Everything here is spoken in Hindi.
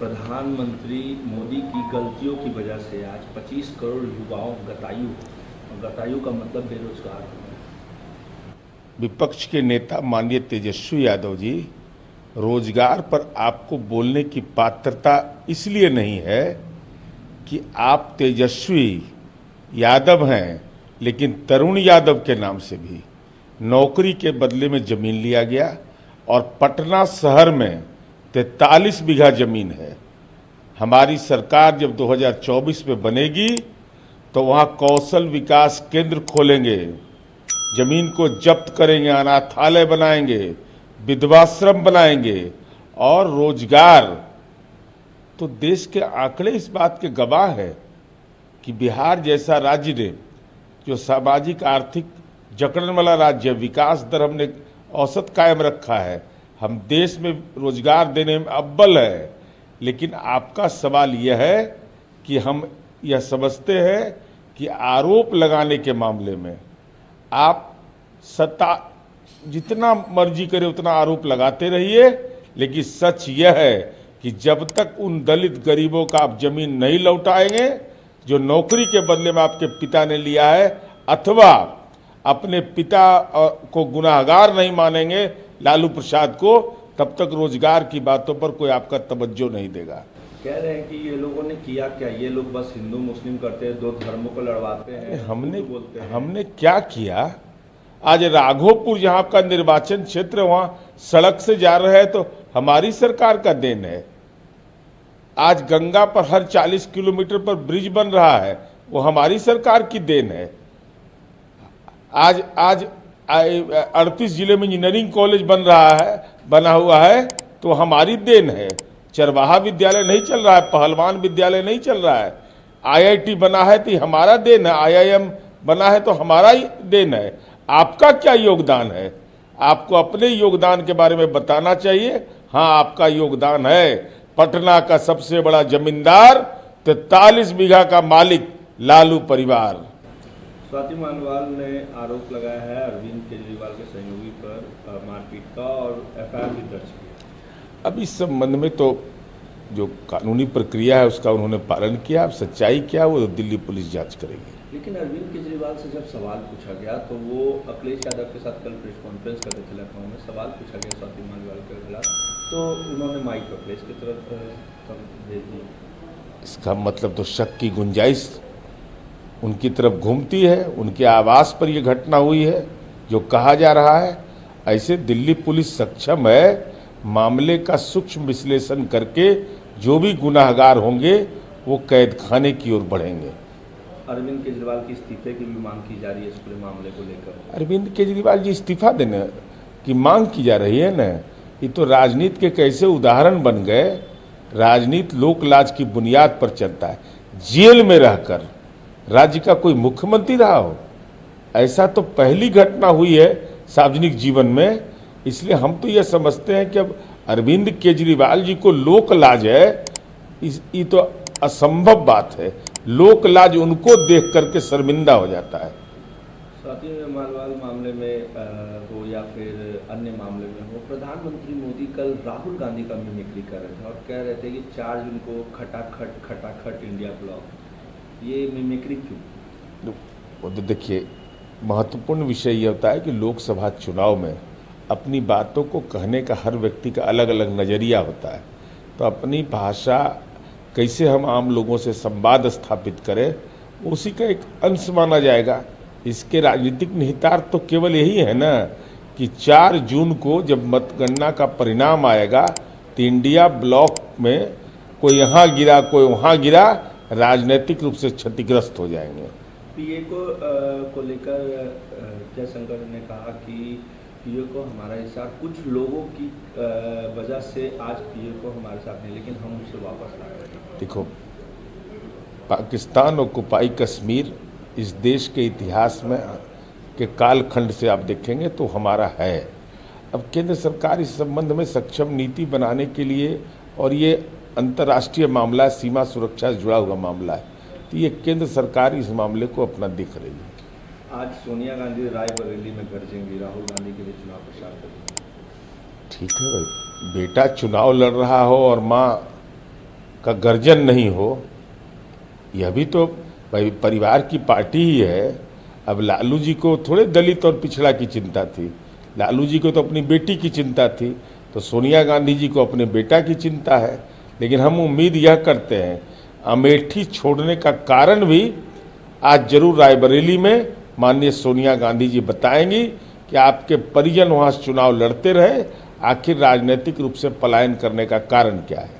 प्रधानमंत्री मोदी की गलतियों की वजह से आज 25 करोड़ युवाओं गतायु का मतलब बेरोजगार हो गए। विपक्ष के नेता माननीय तेजस्वी यादव जी, रोजगार पर आपको बोलने की पात्रता इसलिए नहीं है कि आप तेजस्वी यादव हैं, लेकिन तरुण यादव के नाम से भी नौकरी के बदले में जमीन लिया गया और पटना शहर में 43 बीघा जमीन है। हमारी सरकार जब 2024 में बनेगी तो वहां कौशल विकास केंद्र खोलेंगे, जमीन को जब्त करेंगे, अनाथालय बनाएंगे, विधवाश्रम बनाएंगे और रोजगार। तो देश के आंकड़े इस बात के गवाह है कि बिहार जैसा राज्य ने जो सामाजिक आर्थिक जकड़न वाला राज्य, विकास दर हमने औसत कायम रखा है, हम देश में रोजगार देने में अव्वल है। लेकिन आपका सवाल यह है कि हम यह समझते हैं कि आरोप लगाने के मामले में आप सत्ता जितना मर्जी करे उतना आरोप लगाते रहिए, लेकिन सच यह है कि जब तक उन दलित गरीबों का आप जमीन नहीं लौटाएंगे जो नौकरी के बदले में आपके पिता ने लिया है, अथवा अपने पिता को गुनाहगार नहीं मानेंगे लालू प्रसाद को, तब तक रोजगार की बातों पर कोई आपका तवज्जो नहीं देगा। कह रहे हैं कि ये लोगों ने किया क्या, ये लोग बस हिंदू मुस्लिम करते हैं, दो धर्मों को लड़वाते हैं। हमने क्या किया? आज राघोपुर जहां का निर्वाचन क्षेत्र, वहां सड़क से जा रहे हैं तो हमारी सरकार का देन है। आज गंगा पर हर 40 किलोमीटर पर ब्रिज बन रहा है, वो हमारी सरकार की देन है। आज 38 जिले में इंजीनियरिंग कॉलेज बना हुआ है तो हमारी देन है। चरवाहा विद्यालय नहीं चल रहा है, पहलवान विद्यालय नहीं चल रहा है, IIT बना है तो हमारा देन है, IIM बना है तो हमारा ही देन है। आपका क्या योगदान है? आपको अपने योगदान के बारे में बताना चाहिए। हाँ, आपका योगदान है। पटना का सबसे बड़ा जमींदार, 43 बीघा का मालिक लालू परिवार। स्वाति मानवाल ने आरोप लगाया है अरविंद केजरीवाल के सहयोगी पर मारपीट का और FIR भी दर्ज किया। अब इस संबंध में तो जो कानूनी प्रक्रिया है उसका उन्होंने पालन किया। अब सच्चाई क्या वो दिल्ली पुलिस जांच करेगी। लेकिन अरविंद केजरीवाल से जब सवाल पूछा गया तो वो अखिलेश यादव के साथ कल प्रेस कॉन्फ्रेंस करते थे लखनऊ में, सवाल पूछा गया स्वाति मानवाल के खिलाफ, तो उन्होंने माइक अखिलेश की तरफ भेज दिया। इसका मतलब तो शक की गुंजाइश उनकी तरफ घूमती है। उनके आवास पर यह घटना हुई है जो कहा जा रहा है। ऐसे दिल्ली पुलिस सक्षम है मामले का सूक्ष्म विश्लेषण करके जो भी गुनाहगार होंगे वो कैद खाने की ओर बढ़ेंगे। अरविंद केजरीवाल की इस्तीफे की भी मांग की जा रही है इस पूरे मामले को लेकर। अरविंद केजरीवाल जी इस्तीफा देने की मांग की जा रही है न, ये तो राजनीति के कैसे उदाहरण बन गए। राजनीति लोकलाज की बुनियाद पर चलता है। जेल में रहकर राज्य का कोई मुख्यमंत्री रहा हो, ऐसा तो पहली घटना हुई है सार्वजनिक जीवन में। इसलिए हम तो यह समझते हैं कि अब अरविंद केजरीवाल जी को लोक लाज है, ये तो असंभव बात है। लोक लाज उनको देख करके शर्मिंदा हो जाता है। स्वाति मानवाल मामले में हो या फिर अन्य मामले में हो, प्रधानमंत्री मोदी कल राहुल गांधी का मिमिक्री कर रहे थे और कह रहे थे कि 4 जून को खटाखट इंडिया ब्लॉक। ये मिमिक्री क्यों? वो तो देखिए, महत्वपूर्ण विषय ये होता है कि लोकसभा चुनाव में अपनी बातों को कहने का हर व्यक्ति का अलग अलग नज़रिया होता है। तो अपनी भाषा कैसे हम आम लोगों से संवाद स्थापित करें, उसी का एक अंश माना जाएगा। इसके राजनीतिक निहितार्थ तो केवल यही है ना कि 4 जून को जब मतगणना का परिणाम आएगा तो इंडिया ब्लॉक में कोई यहाँ गिरा कोई वहाँ गिरा, राजनीतिक रूप से क्षतिग्रस्त हो जाएंगे। PA को लेकर जयशंकर ने कहा कि PA को हमारा हिस्सा, कुछ लोगों की वजह से आज PA को हमारे साथ नहीं, लेकिन हम उसे वापस ला रहे हैं। देखो, पाकिस्तान ऑक्युपाई कश्मीर इस देश के इतिहास में के कालखंड से आप देखेंगे तो हमारा है। अब केंद्र सरकार इस संबंध में सक्षम नीति बनाने के लिए, और ये अंतर्राष्ट्रीय मामला है, सीमा सुरक्षा से जुड़ा हुआ मामला है, तो ये केंद्र सरकार इस मामले को अपना देख रही है। आज सोनिया गांधी रायबरेली में गरजेंगी, राहुल गांधी के लिए चुनाव प्रचार करेंगे। ठीक है भाई, बेटा चुनाव लड़ रहा हो और माँ का गर्जन नहीं हो, यह भी तो भाई परिवार की पार्टी ही है। अब लालू जी को थोड़े दलित और पिछड़ा की चिंता थी, लालू जी को तो अपनी बेटी की चिंता थी, तो सोनिया गांधी जी को अपने बेटा की चिंता है। लेकिन हम उम्मीद यह करते हैं, अमेठी छोड़ने का कारण भी आज जरूर रायबरेली में माननीय सोनिया गांधी जी बताएंगी कि आपके परिजन वहां चुनाव लड़ते रहे, आखिर राजनीतिक रूप से पलायन करने का कारण क्या है।